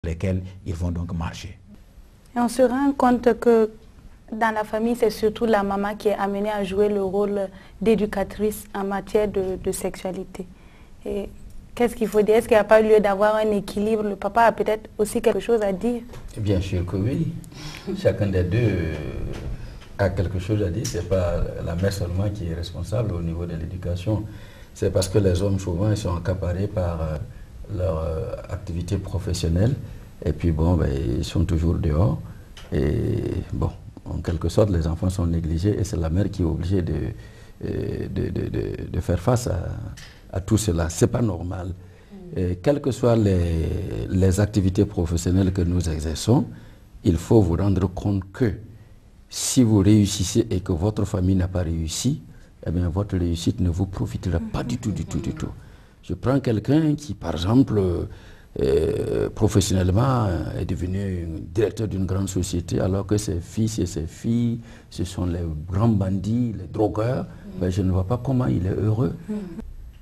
lesquels ils vont donc marcher. Et on se rend compte que dans la famille, c'est surtout la maman qui est amenée à jouer le rôle d'éducatrice en matière de sexualité. Et qu'est-ce qu'il faut dire? Est-ce qu'il n'y a pas lieu d'avoir un équilibre? Le papa a peut-être aussi quelque chose à dire. Bien sûr que oui. Chacun des deux a quelque chose à dire. Ce n'est pas la mère seulement qui est responsable au niveau de l'éducation. C'est parce que les hommes, souvent, ils sont accaparés par leur activité professionnelle. Et puis, bon, ben, ils sont toujours dehors. Et bon, en quelque sorte, les enfants sont négligés et c'est la mère qui est obligée de faire face à tout cela. Ce n'est pas normal. Et quelles que soient les activités professionnelles que nous exerçons, il faut vous rendre compte que si vous réussissez et que votre famille n'a pas réussi, eh bien, votre réussite ne vous profitera pas du tout. Je prends quelqu'un qui, par exemple, professionnellement est devenu directeur d'une grande société alors que ses fils et ses filles, ce sont les grands bandits, les drogueurs. Ben, je ne vois pas comment il est heureux.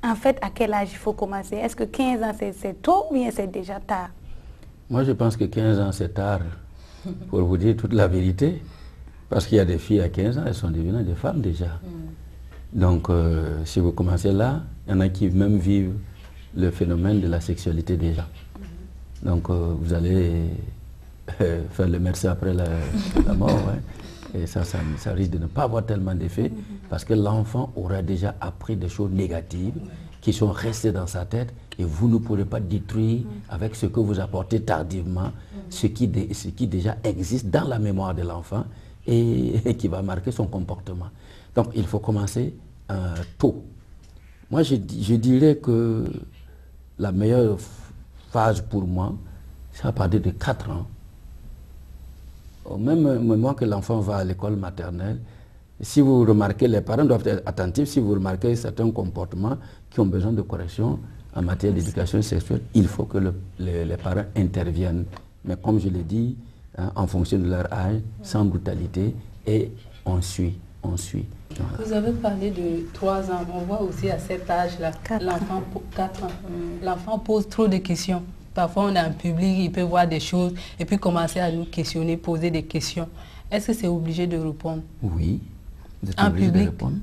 En fait, à quel âge il faut commencer? Est-ce que 15 ans c'est tôt ou bien c'est déjà tard? Moi, je pense que 15 ans c'est tard, pour vous dire toute la vérité. Parce qu'il y a des filles à 15 ans, elles sont devenues des femmes déjà. Donc, si vous commencez là, il y en a qui même vivent le phénomène de la sexualité déjà. Donc, vous allez faire le merci après la mort. Ouais. Et ça risque de ne pas avoir tellement d'effet parce que l'enfant aura déjà appris des choses négatives qui sont restées dans sa tête et vous ne pourrez pas détruire avec ce que vous apportez tardivement ce qui déjà existe dans la mémoire de l'enfant et qui va marquer son comportement. Donc, il faut commencer tôt. Moi, je dirais que la meilleure phase pour moi, c'est à partir de 4 ans. Au même moment que l'enfant va à l'école maternelle, si vous remarquez, les parents doivent être attentifs, si vous remarquez certains comportements qui ont besoin de correction en matière d'éducation sexuelle, il faut que les parents interviennent. Mais comme je l'ai dit, hein, en fonction de leur âge, sans brutalité, et on suit. Vous avez parlé de 3 ans. On voit aussi à cet âge-là, l'enfant, 4 ans, l'enfant pose trop de questions. Parfois, on est en public, il peut voir des choses et puis commencer à nous questionner, poser des questions. Est-ce que c'est obligé de répondre? Oui, vous êtes en obligé public, de répondre.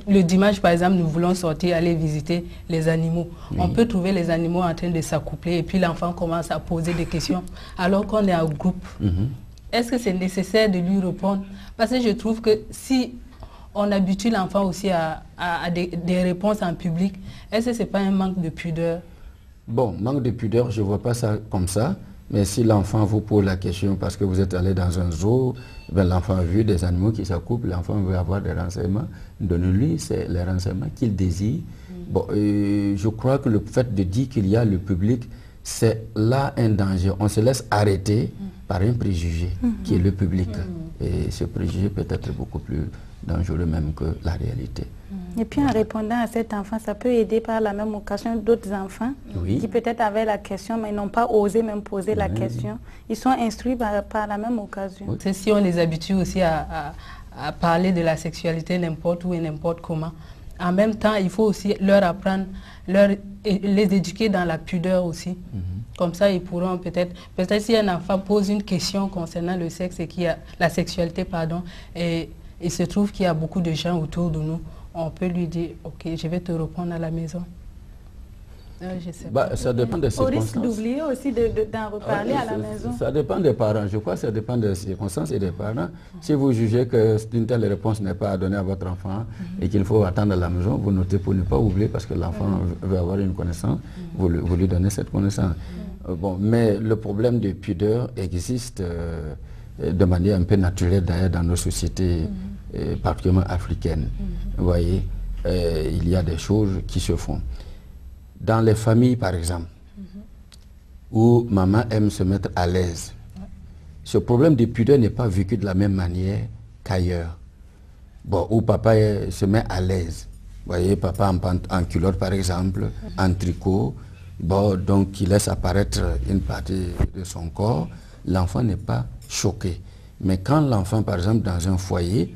Le dimanche, par exemple, nous voulons sortir, aller visiter les animaux. Oui. On peut trouver les animaux en train de s'accoupler et puis l'enfant commence à poser des questions alors qu'on est en groupe. Est-ce que c'est nécessaire de lui répondre? Parce que je trouve que si on habitue l'enfant aussi à des réponses en public, est-ce que ce n'est pas un manque de pudeur? Bon, manque de pudeur, je ne vois pas ça comme ça. Mais si l'enfant vous pose la question parce que vous êtes allé dans un zoo, l'enfant a vu des animaux qui s'accouplent, l'enfant veut avoir des renseignements, donnez-lui les renseignements qu'il désire. Bon, je crois que le fait de dire qu'il y a le public, c'est là un danger. On se laisse arrêter par un préjugé qui est le public. Et ce préjugé peut être beaucoup plus dangereux même que la réalité. Et puis en répondant à cet enfant, ça peut aider par la même occasion d'autres enfants qui peut-être avaient la question mais n'ont pas osé même poser la question. Ils sont instruits par la même occasion. C'est si on les habitue aussi à parler de la sexualité n'importe où et n'importe comment. En même temps, il faut aussi leur apprendre, les éduquer dans la pudeur aussi. Comme ça, ils pourront peut-être si un enfant pose une question concernant le sexe et la sexualité, pardon, et il se trouve qu'il y a beaucoup de gens autour de nous, on peut lui dire, ok, je vais te répondre à la maison. Je sais pas. Ça dépend des circonstances. Au risque d'oublier aussi d'en reparler à la maison. Ça dépend des parents. Je crois que ça dépend des circonstances et des parents. Si vous jugez qu'une telle réponse n'est pas à donner à votre enfant et qu'il faut attendre à la maison, vous notez pour ne pas oublier parce que l'enfant veut avoir une connaissance, vous lui donnez cette connaissance. Bon, mais le problème de pudeur existe de manière un peu naturelle d'ailleurs dans nos sociétés, particulièrement africaines. Vous voyez, il y a des choses qui se font. Dans les familles, par exemple, où maman aime se mettre à l'aise, ce problème de pudeur n'est pas vécu de la même manière qu'ailleurs. Bon, où papa se met à l'aise. Vous voyez, papa en culotte, par exemple, en tricot, bon, donc il laisse apparaître une partie de son corps, l'enfant n'est pas choqué. Mais quand l'enfant, par exemple, dans un foyer,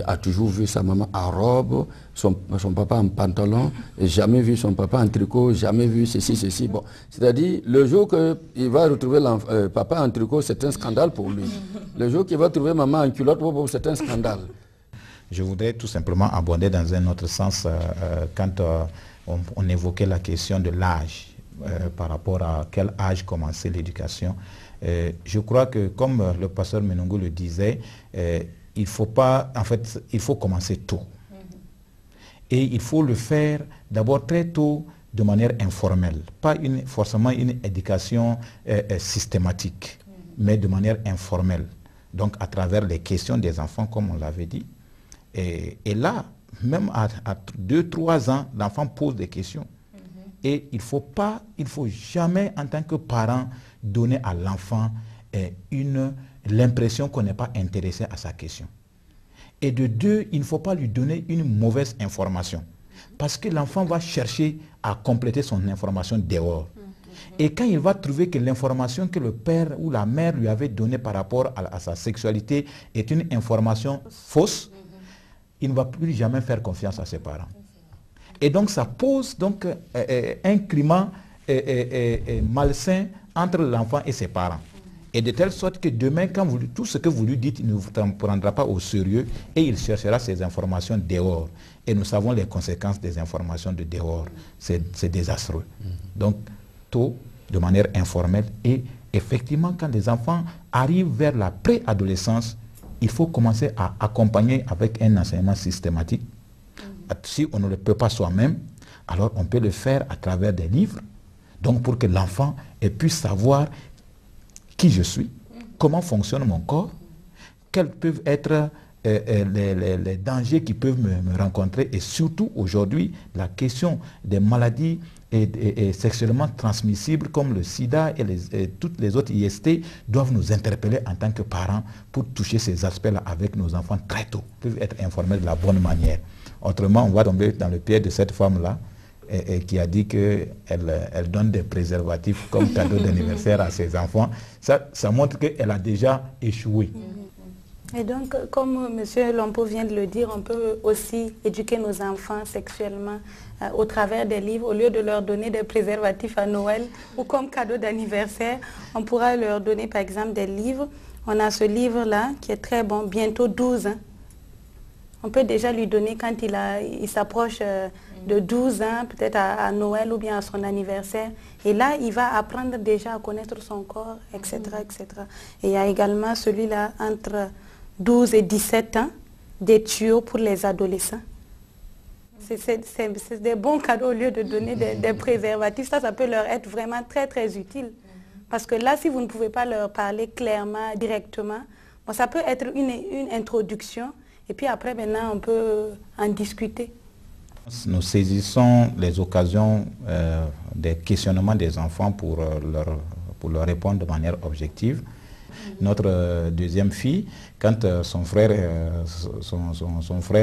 a toujours vu sa maman en robe, son papa en pantalon, et jamais vu son papa en tricot, jamais vu ceci. Bon, c'est-à-dire, le jour qu'il va retrouver papa en tricot, c'est un scandale pour lui. Le jour qu'il va trouver maman en culotte, c'est un scandale. Je voudrais tout simplement aborder dans un autre sens quand on évoquait la question de l'âge, par rapport à quel âge commencer l'éducation. Je crois que, comme le pasteur Menongo le disait, il faut commencer tôt. Et il faut le faire d'abord très tôt, de manière informelle. Pas forcément une éducation systématique, mais de manière informelle. Donc à travers les questions des enfants, comme on l'avait dit. Et là, même à 2-3 ans, l'enfant pose des questions. Et il faut jamais, en tant que parent, donner à l'enfant l'impression qu'on n'est pas intéressé à sa question. Et de deux, il ne faut pas lui donner une mauvaise information. Parce que l'enfant va chercher à compléter son information dehors. Et quand il va trouver que l'information que le père ou la mère lui avait donnée par rapport à sa sexualité est une information fausse, il ne va plus jamais faire confiance à ses parents. Et donc ça pose donc un climat malsain entre l'enfant et ses parents. Et de telle sorte que demain, tout ce que vous lui dites, il ne vous prendra pas au sérieux et il cherchera ces informations dehors. Et nous savons les conséquences des informations de dehors. C'est désastreux. Donc, tôt, de manière informelle, et effectivement, quand les enfants arrivent vers la préadolescence, il faut commencer à accompagner avec un enseignement systématique. Si on ne le peut pas soi-même, alors on peut le faire à travers des livres. Donc pour que l'enfant puisse savoir qui je suis, comment fonctionne mon corps, quels peuvent être les dangers qui peuvent me rencontrer, et surtout aujourd'hui la question des maladies et sexuellement transmissibles comme le sida et toutes les autres IST doivent nous interpeller en tant que parents pour toucher ces aspects-là avec nos enfants très tôt, peuvent être informés de la bonne manière. Autrement, on va tomber dans le piège de cette femme-là qui a dit qu'elle donne des préservatifs comme cadeau d'anniversaire à ses enfants. Ça montre qu'elle a déjà échoué. Et donc, comme M. Lompo vient de le dire, on peut aussi éduquer nos enfants sexuellement au travers des livres. Au lieu de leur donner des préservatifs à Noël ou comme cadeau d'anniversaire, on pourra leur donner par exemple des livres. On a ce livre-là qui est très bon, bientôt 12 ans. On peut déjà lui donner quand il s'approche de 12 ans, peut-être à Noël ou bien à son anniversaire. Et là, il va apprendre déjà à connaître son corps, etc. etc. Et il y a également celui-là entre 12 et 17 ans, des tuyaux pour les adolescents. C'est des bons cadeaux au lieu de donner des préservatifs. Ça peut leur être vraiment très, très utile. Parce que là, si vous ne pouvez pas leur parler clairement, directement, bon, ça peut être une introduction. Et puis après, maintenant, on peut en discuter. Nous saisissons les occasions des questionnements des enfants pour leur répondre de manière objective. Notre deuxième fille, quand son frère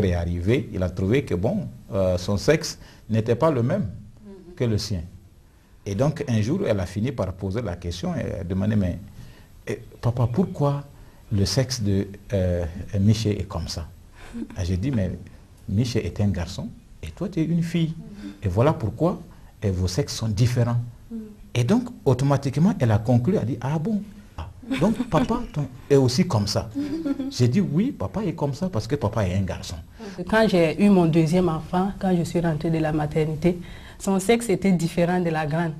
est arrivé, il a trouvé que bon, son sexe n'était pas le même que le sien. Et donc un jour, elle a fini par poser la question et elle a demandé, mais papa, pourquoi le sexe de Miché est comme ça? J'ai dit, mais Miché est un garçon et toi tu es une fille. Et voilà pourquoi vos sexes sont différents. Et donc automatiquement, elle a conclu, elle a dit, ah bon, donc papa est aussi comme ça. J'ai dit oui, papa est comme ça parce que papa est un garçon. Quand j'ai eu mon deuxième enfant, quand je suis rentrée de la maternité, son sexe était différent de la grande.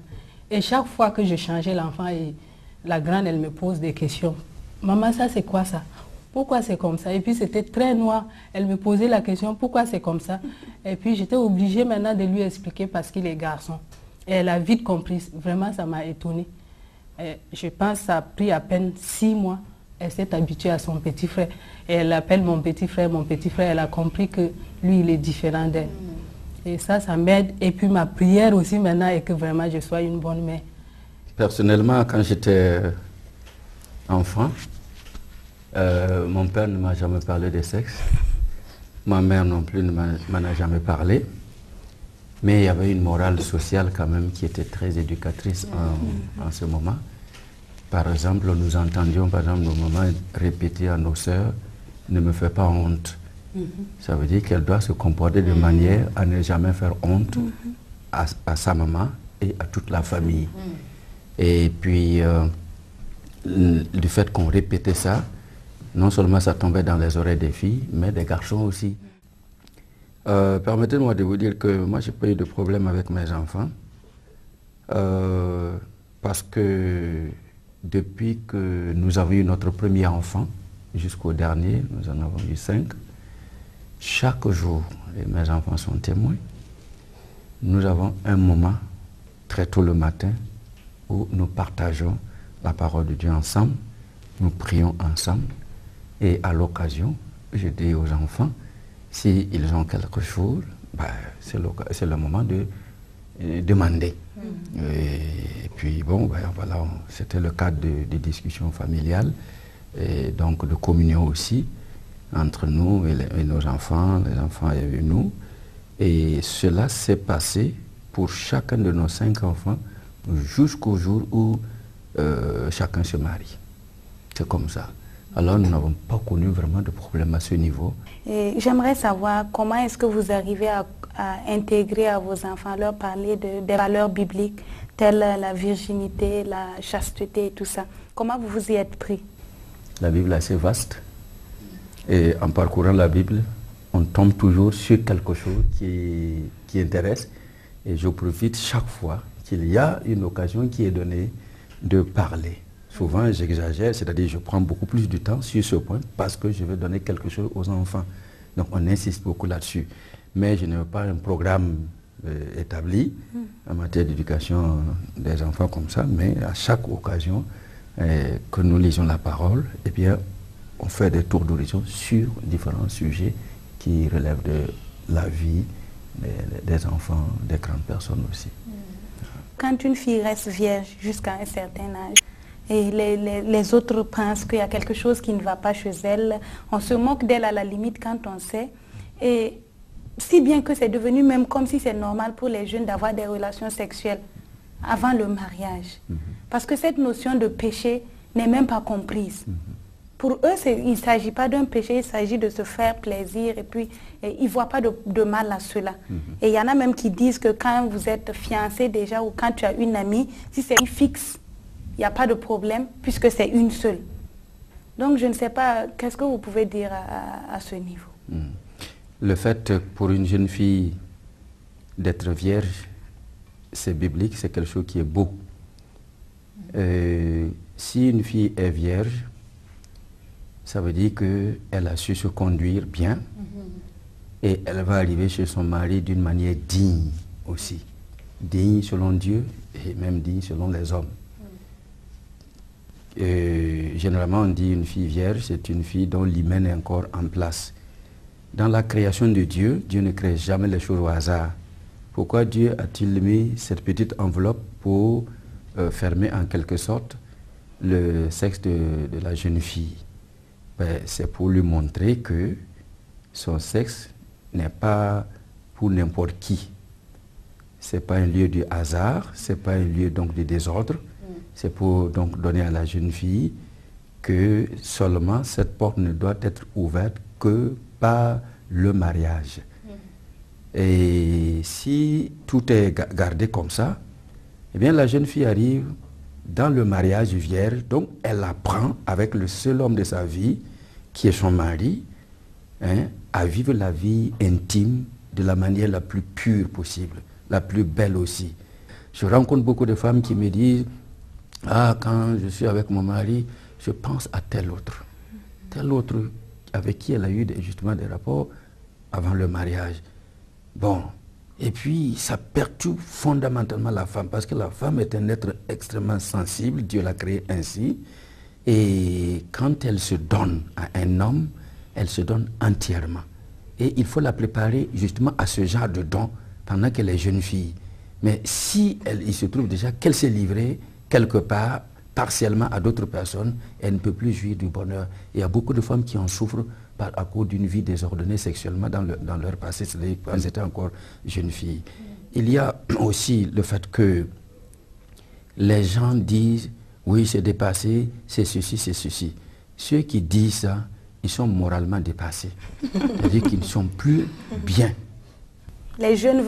Et chaque fois que je changeais l'enfant, la grande, elle me pose des questions. Maman, ça c'est quoi ça? Pourquoi c'est comme ça? Et puis c'était très noir. Elle me posait la question, pourquoi c'est comme ça? Et puis j'étais obligée maintenant de lui expliquer parce qu'il est garçon. Et elle a vite compris. Vraiment, ça m'a étonnée. Je pense que ça a pris à peine 6 mois. Elle s'est habituée à son petit frère. Et elle l'appelle mon petit frère. Mon petit frère, elle a compris que lui, il est différent d'elle. Et ça m'aide. Et puis ma prière aussi maintenant est que vraiment je sois une bonne mère. Personnellement, quand j'étais enfant, mon père ne m'a jamais parlé de sexe. Ma mère non plus ne m'en a jamais parlé. Mais il y avait une morale sociale quand même qui était très éducatrice en ce moment. Par exemple, nous entendions par exemple nos mamans répéter à nos sœurs, ne me fais pas honte. Ça veut dire qu'elle doit se comporter de manière à ne jamais faire honte à sa maman et à toute la famille. Et puis, du fait qu'on répétait ça, non seulement ça tombait dans les oreilles des filles, mais des garçons aussi. Permettez-moi de vous dire que moi, je n'ai pas eu de problème avec mes enfants. Parce que depuis que nous avons eu notre premier enfant, jusqu'au dernier, nous en avons eu 5, chaque jour, et mes enfants sont témoins, nous avons un moment, très tôt le matin, où nous partageons la parole de Dieu ensemble, nous prions ensemble, et à l'occasion, je dis aux enfants, s'ils ont quelque chose, ben, c'est le moment de demander. Et puis bon, ben, voilà, c'était le cadre de discussions familiales, et donc de communion aussi, entre nous et nos enfants, les enfants et nous. Et cela s'est passé pour chacun de nos 5 enfants jusqu'au jour où chacun se marie. C'est comme ça. Alors nous n'avons pas connu vraiment de problème à ce niveau. J'aimerais savoir comment est-ce que vous arrivez à intégrer à vos enfants, leur parler des valeurs bibliques telles la virginité, la chasteté et tout ça. Comment vous vous y êtes pris? La Bible est assez vaste. Et en parcourant la Bible, on tombe toujours sur quelque chose qui intéresse. Et je profite chaque fois qu'il y a une occasion qui est donnée de parler. Souvent, j'exagère, c'est-à-dire je prends beaucoup plus de temps sur ce point parce que je veux donner quelque chose aux enfants. Donc on insiste beaucoup là-dessus. Mais je n'ai pas un programme établi en matière d'éducation des enfants comme ça, mais à chaque occasion que nous lisons la parole, eh bien, on fait des tours d'horizon sur différents sujets qui relèvent de la vie des enfants, des grandes personnes aussi. Quand une fille reste vierge jusqu'à un certain âge, et les autres pensent qu'il y a quelque chose qui ne va pas chez elle, on se moque d'elle à la limite quand on sait. Et si bien que c'est devenu même comme si c'est normal pour les jeunes d'avoir des relations sexuelles avant le mariage. Parce que cette notion de péché n'est même pas comprise. Pour eux, il ne s'agit pas d'un péché, il s'agit de se faire plaisir et puis ils ne voient pas de mal à cela. Et il y en a même qui disent que quand vous êtes fiancé déjà ou quand tu as une amie, si c'est fixe, il n'y a pas de problème puisque c'est une seule. Donc je ne sais pas, qu'est-ce que vous pouvez dire à ce niveau? Le fait pour une jeune fille d'être vierge, c'est biblique, c'est quelque chose qui est beau. Si une fille est vierge, ça veut dire qu'elle a su se conduire bien et elle va arriver chez son mari d'une manière digne aussi. Digne selon Dieu et même digne selon les hommes. Généralement, on dit une fille vierge, c'est une fille dont l'hymen est encore en place. Dans la création de Dieu, Dieu ne crée jamais les choses au hasard. Pourquoi Dieu a-t-il mis cette petite enveloppe pour fermer en quelque sorte le sexe de la jeune fille? Ben, c'est pour lui montrer que son sexe n'est pas pour n'importe qui. Ce n'est pas un lieu du hasard, ce n'est pas un lieu donc de désordre. C'est pour donc donner à la jeune fille que seulement cette porte ne doit être ouverte que par le mariage. Et si tout est gardé comme ça, eh bien la jeune fille arrive dans le mariage vierge, donc elle apprend avec le seul homme de sa vie, qui est son mari, à vivre la vie intime de la manière la plus pure possible, la plus belle aussi. Je rencontre beaucoup de femmes qui me disent, ah, quand je suis avec mon mari, je pense à tel autre avec qui elle a eu justement des rapports avant le mariage. Bon, et puis ça perturbe fondamentalement la femme, parce que la femme est un être extrêmement sensible, Dieu l'a créé ainsi, et quand elle se donne à un homme, elle se donne entièrement. Et il faut la préparer justement à ce genre de don pendant qu'elle est jeune fille. Mais si il se trouve déjà qu'elle s'est livrée quelque part, partiellement à d'autres personnes, elle ne peut plus jouir du bonheur. Il y a beaucoup de femmes qui en souffrent à cause d'une vie désordonnée sexuellement dans leur passé, c'est-à-dire quand elles étaient encore jeunes filles. Il y a aussi le fait que les gens disent, oui, c'est dépassé, c'est ceci, c'est ceci. Ceux qui disent ça, ils sont moralement dépassés. C'est-à-dire qu'ils ne sont plus bien. Les jeunes veulent